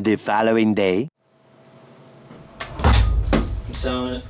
The following day. I'm selling it.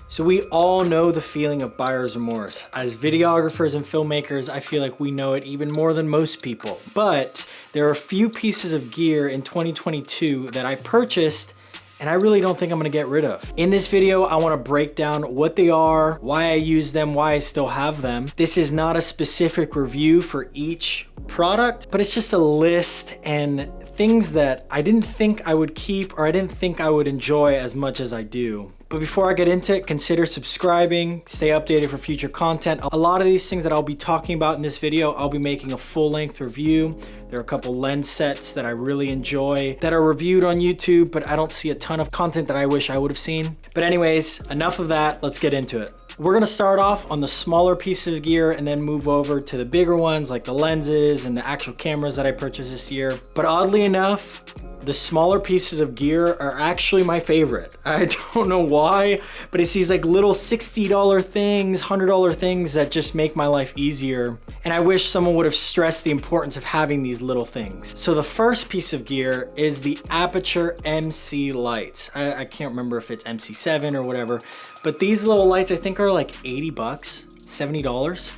So we all know the feeling of buyer's remorse. As videographers and filmmakers, I feel like we know it even more than most people. But there are a few pieces of gear in 2022 that I purchased and I really don't think I'm gonna get rid of. In this video, I wanna break down what they are, why I use them, why I still have them. This is not a specific review for each product, but it's just a list and things that I didn't think I would keep or I didn't think I would enjoy as much as I do. But before I get into it, consider subscribing, stay updated for future content. A lot of these things that I'll be talking about in this video, I'll be making a full-length review. There are a couple lens sets that I really enjoy that are reviewed on YouTube, but I don't see a ton of content that I wish I would have seen. But anyways, enough of that, let's get into it. We're gonna start off on the smaller pieces of gear and then move over to the bigger ones like the lenses and the actual cameras that I purchased this year. But oddly enough, the smaller pieces of gear are actually my favorite. I don't know why, but it's these like little $60 things, $100 things that just make my life easier. And I wish someone would have stressed the importance of having these little things. So the first piece of gear is the Aputure MC lights. I can't remember if it's MC7 or whatever, but these little lights I think are like 80 bucks, $70,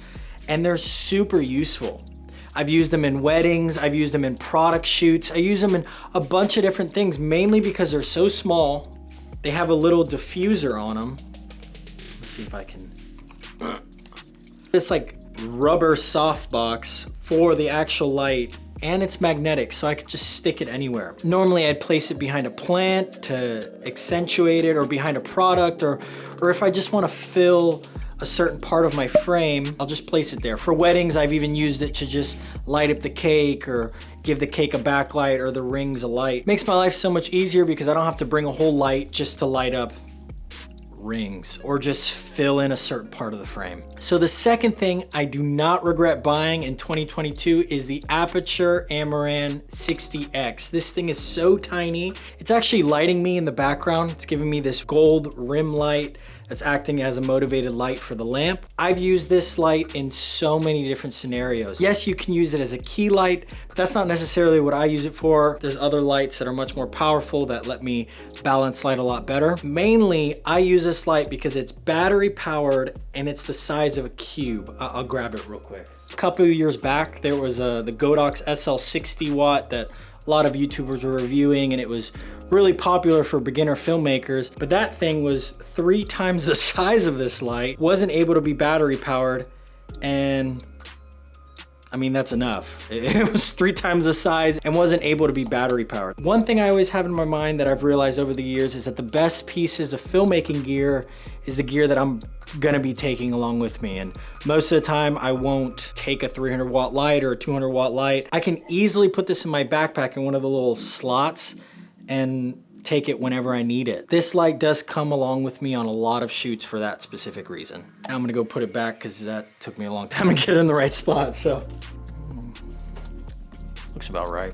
and they're super useful. I've used them in weddings, I've used them in product shoots, I use them in a bunch of different things, mainly because they're so small. They have a little diffuser on them. Let's see if I can. This like rubber softbox for the actual light, and it's magnetic, so I could just stick it anywhere. Normally I'd place it behind a plant to accentuate it, or behind a product, or if I just wanna fill a certain part of my frame, I'll just place it there. For weddings, I've even used it to just light up the cake or give the cake a backlight or the rings a light. Makes my life so much easier because I don't have to bring a whole light just to light up rings or just fill in a certain part of the frame. So the second thing I do not regret buying in 2022 is the Aputure Amaran 60X. This thing is so tiny. It's actually lighting me in the background. It's giving me this gold rim light that's acting as a motivated light for the lamp. I've used this light in so many different scenarios. Yes, you can use it as a key light, but that's not necessarily what I use it for. There's other lights that are much more powerful that let me balance light a lot better. Mainly, I use this light because it's battery powered and it's the size of a cube. I'll grab it real quick. A couple of years back, there was the Godox SL 60 watt that a lot of YouTubers were reviewing, and it was really popular for beginner filmmakers, but that thing was 3 times the size of this light, wasn't able to be battery powered, and I mean, that's enough. It was 3 times the size and wasn't able to be battery powered. One thing I always have in my mind that I've realized over the years is that the best pieces of filmmaking gear is the gear that I'm gonna be taking along with me. And most of the time I won't take a 300 watt light or a 200 watt light. I can easily put this in my backpack in one of the little slots and take it whenever I need it. This light does come along with me on a lot of shoots for that specific reason. Now I'm gonna go put it back because that took me a long time to get it in the right spot, so. Looks about right.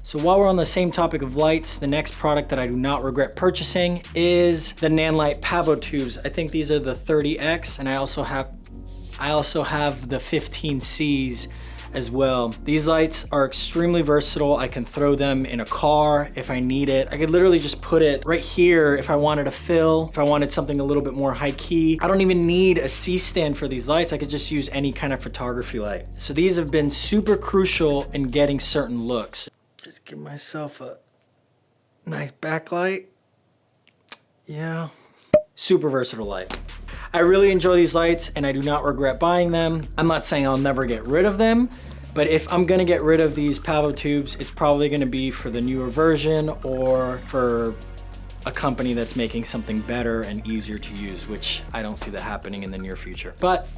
So while we're on the same topic of lights, the next product that I do not regret purchasing is the Nanlite Pavotubes. I think these are the 30X, and I also have the 15Cs as well. These lights are extremely versatile. I can throw them in a car if I need it. I could literally just put it right here if I wanted to fill, if I wanted something a little bit more high key. I don't even need a C-stand for these lights. I could just use any kind of photography light. So these have been super crucial in getting certain looks. Just give myself a nice backlight. Yeah. Super versatile light. I really enjoy these lights and I do not regret buying them. I'm not saying I'll never get rid of them, but if I'm gonna get rid of these Pavotubes, it's probably gonna be for the newer version or for a company that's making something better and easier to use, which I don't see that happening in the near future. But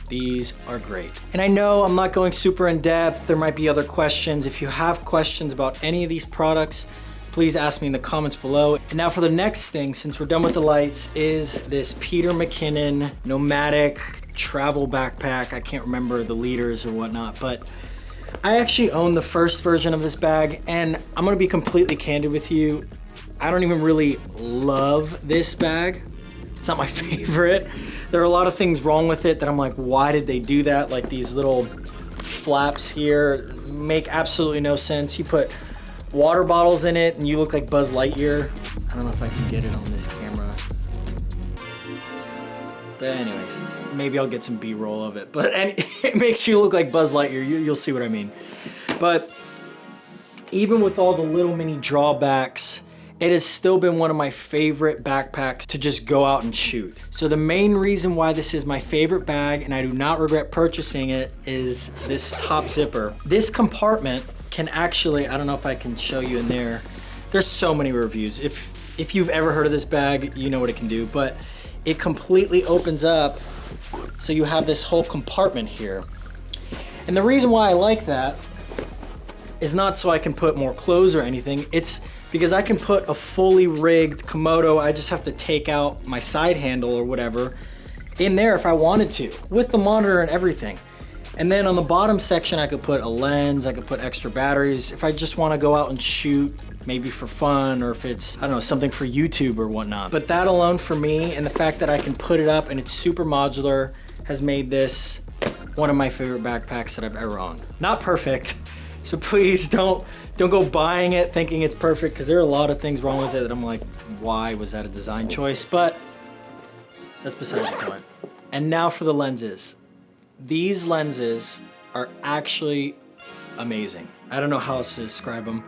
these are great. And I know I'm not going super in depth. There might be other questions. If you have questions about any of these products, please ask me in the comments below. And now for the next thing, since we're done with the lights, is this Peter McKinnon nomadic travel backpack. I can't remember the liters or whatnot, but I actually own the first version of this bag, and I'm gonna be completely candid with you. I don't even really love this bag. It's not my favorite. There are a lot of things wrong with it that I'm like, why did they do that? Like these little flaps here make absolutely no sense. You put water bottles in it and you look like Buzz Lightyear. I don't know if I can get it on this camera. But anyways, maybe I'll get some B-roll of it. But it makes you look like Buzz Lightyear. You'll see what I mean. But even with all the little mini drawbacks, it has still been one of my favorite backpacks to just go out and shoot. So the main reason why this is my favorite bag, and I do not regret purchasing it, is this top zipper. This compartment can actually, I don't know if I can show you in there. There's so many reviews. If you've ever heard of this bag, you know what it can do, but it completely opens up so you have this whole compartment here. And the reason why I like that is not so I can put more clothes or anything. It's because I can put a fully rigged Komodo. I just have to take out my side handle or whatever in there if I wanted to, with the monitor and everything. And then on the bottom section, I could put a lens, I could put extra batteries if I just want to go out and shoot, maybe for fun, or if it's, I don't know, something for YouTube or whatnot. But that alone for me, and the fact that I can put it up and it's super modular, has made this one of my favorite backpacks that I've ever owned. Not perfect, so please don't go buying it thinking it's perfect, because there are a lot of things wrong with it that I'm like, why was that a design choice? But that's besides the point. And now for the lenses. These lenses are actually amazing. I don't know how else to describe them.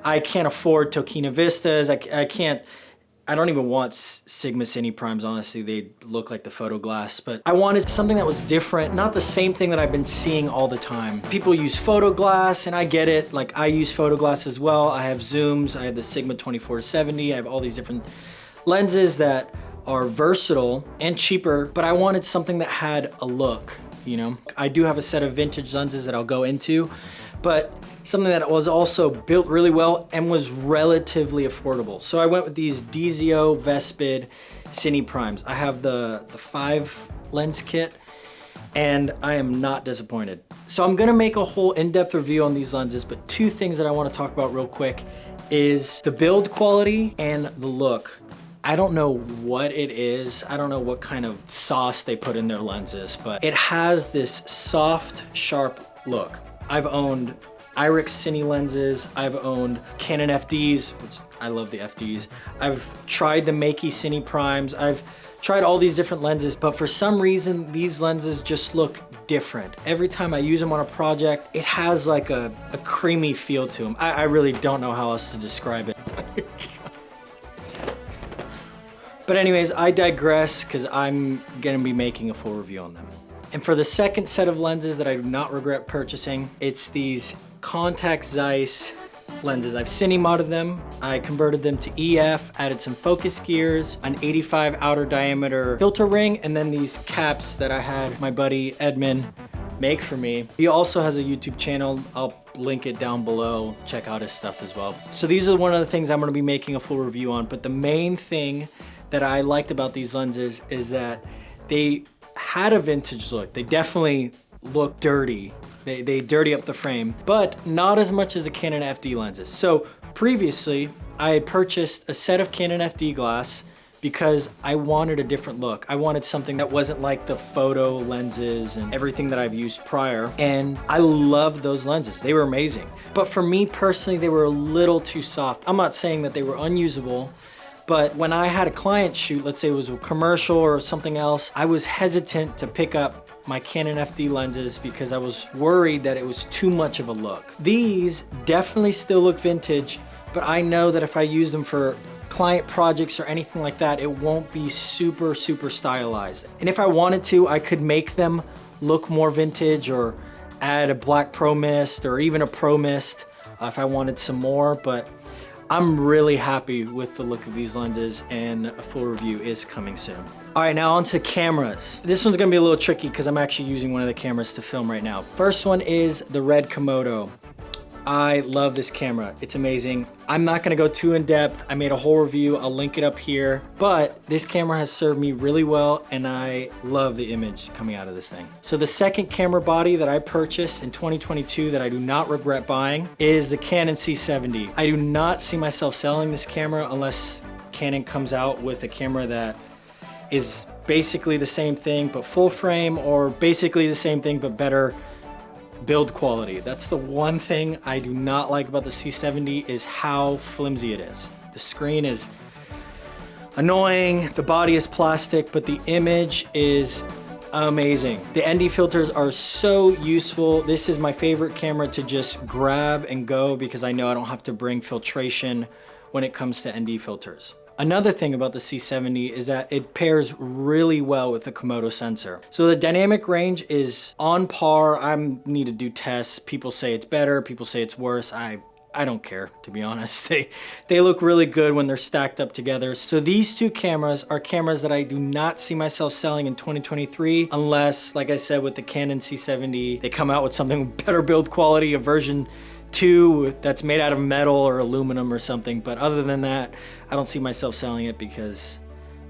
I can't afford Tokina Vistas. I don't even want Sigma Cine Primes, honestly. They look like the photo glass, but I wanted something that was different, not the same thing that I've been seeing all the time. People use photo glass, and I get it. Like, I use photo glass as well. I have zooms, I have the Sigma 24-70, I have all these different lenses that are versatile and cheaper, but I wanted something that had a look, you know? I do have a set of vintage lenses that I'll go into, but something that was also built really well and was relatively affordable. So I went with these DZO Vespid Cine Primes. I have the 5 lens kit, and I am not disappointed. So I'm gonna make a whole in-depth review on these lenses, but 2 things that I wanna talk about real quick is the build quality and the look. I don't know what it is. I don't know what kind of sauce they put in their lenses, but it has this soft, sharp look. I've owned Irix Cine lenses, I've owned Canon FDs, which I love the FDs. I've tried the Makey Cine Primes, I've tried all these different lenses, but for some reason, these lenses just look different. Every time I use them on a project, it has like a creamy feel to them. I really don't know how else to describe it. But anyways, I digress, because I'm gonna be making a full review on them. And for the second set of lenses that I do not regret purchasing, it's these Contax Zeiss lenses. I've Cine modded them. I converted them to EF, added some focus gears, an 85 outer diameter filter ring, and then these caps that I had my buddy Edmund make for me. He also has a YouTube channel. I'll link it down below. Check out his stuff as well. So these are one of the things I'm gonna be making a full review on, but the main thing that I liked about these lenses is that they had a vintage look. They definitely look dirty. They dirty up the frame, but not as much as the Canon FD lenses. So previously, I had purchased a set of Canon FD glass because I wanted a different look. I wanted something that wasn't like the photo lenses and everything that I've used prior. And I loved those lenses. They were amazing. But for me personally, they were a little too soft. I'm not saying that they were unusable, but when I had a client shoot, let's say it was a commercial or something else, I was hesitant to pick up my Canon FD lenses because I was worried that it was too much of a look. These definitely still look vintage, but I know that if I use them for client projects or anything like that, it won't be super stylized. And if I wanted to, I could make them look more vintage or add a black pro mist or even a pro mist if I wanted some more, but I'm really happy with the look of these lenses, and a full review is coming soon. All right, now on to cameras. This one's gonna be a little tricky because I'm actually using one of the cameras to film right now. First one is the red Komodo. I love this camera, it's amazing. I'm not gonna go too in depth. I made a whole review, I'll link it up here, but this camera has served me really well, and I love the image coming out of this thing. So the second camera body that I purchased in 2022 that I do not regret buying is the Canon C70. I do not see myself selling this camera unless Canon comes out with a camera that is basically the same thing but full frame, or basically the same thing but better build quality. That's the one thing I do not like about the C70 is how flimsy it is. The screen is annoying, the body is plastic, but the image is amazing. The ND filters are so useful. This is my favorite camera to just grab and go because I know I don't have to bring filtration when it comes to ND filters. Another thing about the C70 is that it pairs really well with the Komodo sensor. So the dynamic range is on par. I need to do tests. People say it's better, people say it's worse. I don't care, to be honest. They look really good when they're stacked up together. So these two cameras are cameras that I do not see myself selling in 2023 unless, like I said, with the Canon C70, they come out with something with better build quality, a version 2 that's made out of metal or aluminum or something. But other than that, I don't see myself selling it because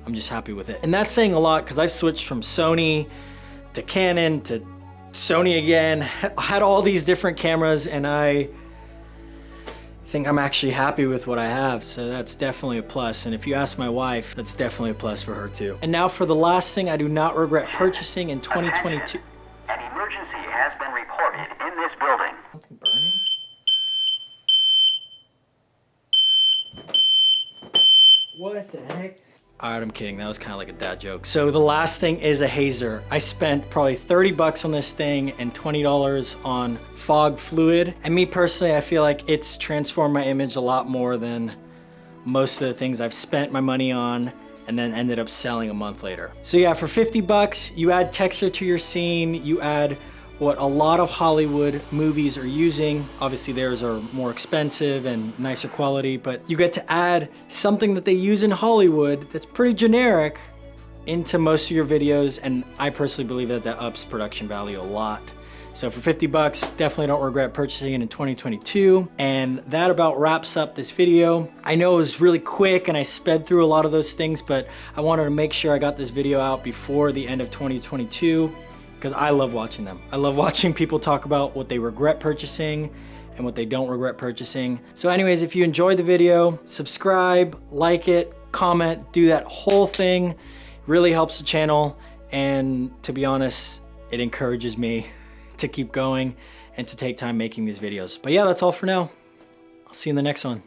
I'm just happy with it. And that's saying a lot because I've switched from Sony to Canon to Sony again, had all these different cameras, and I think I'm actually happy with what I have. So that's definitely a plus. And if you ask my wife, that's definitely a plus for her too. And now for the last thing I do not regret purchasing in 2022. An emergency has been reported in this building. Something burning? What the heck? All right, I'm kidding. That was kind of like a dad joke. So the last thing is a hazer. I spent probably 30 bucks on this thing and $20 on fog fluid. And me personally, I feel like it's transformed my image a lot more than most of the things I've spent my money on and then ended up selling a month later. So yeah, for 50 bucks, you add texture to your scene, you add what a lot of Hollywood movies are using. Obviously theirs are more expensive and nicer quality, but you get to add something that they use in Hollywood that's pretty generic into most of your videos, and I personally believe that that ups production value a lot. So for 50 bucks, definitely don't regret purchasing it in 2022. And that about wraps up this video. I know it was really quick and I sped through a lot of those things, but I wanted to make sure I got this video out before the end of 2022. Because I love watching them. I love watching people talk about what they regret purchasing and what they don't regret purchasing. So anyways, if you enjoyed the video, subscribe, like it, comment, do that whole thing. It really helps the channel. And to be honest, it encourages me to keep going and to take time making these videos. But yeah, that's all for now. I'll see you in the next one.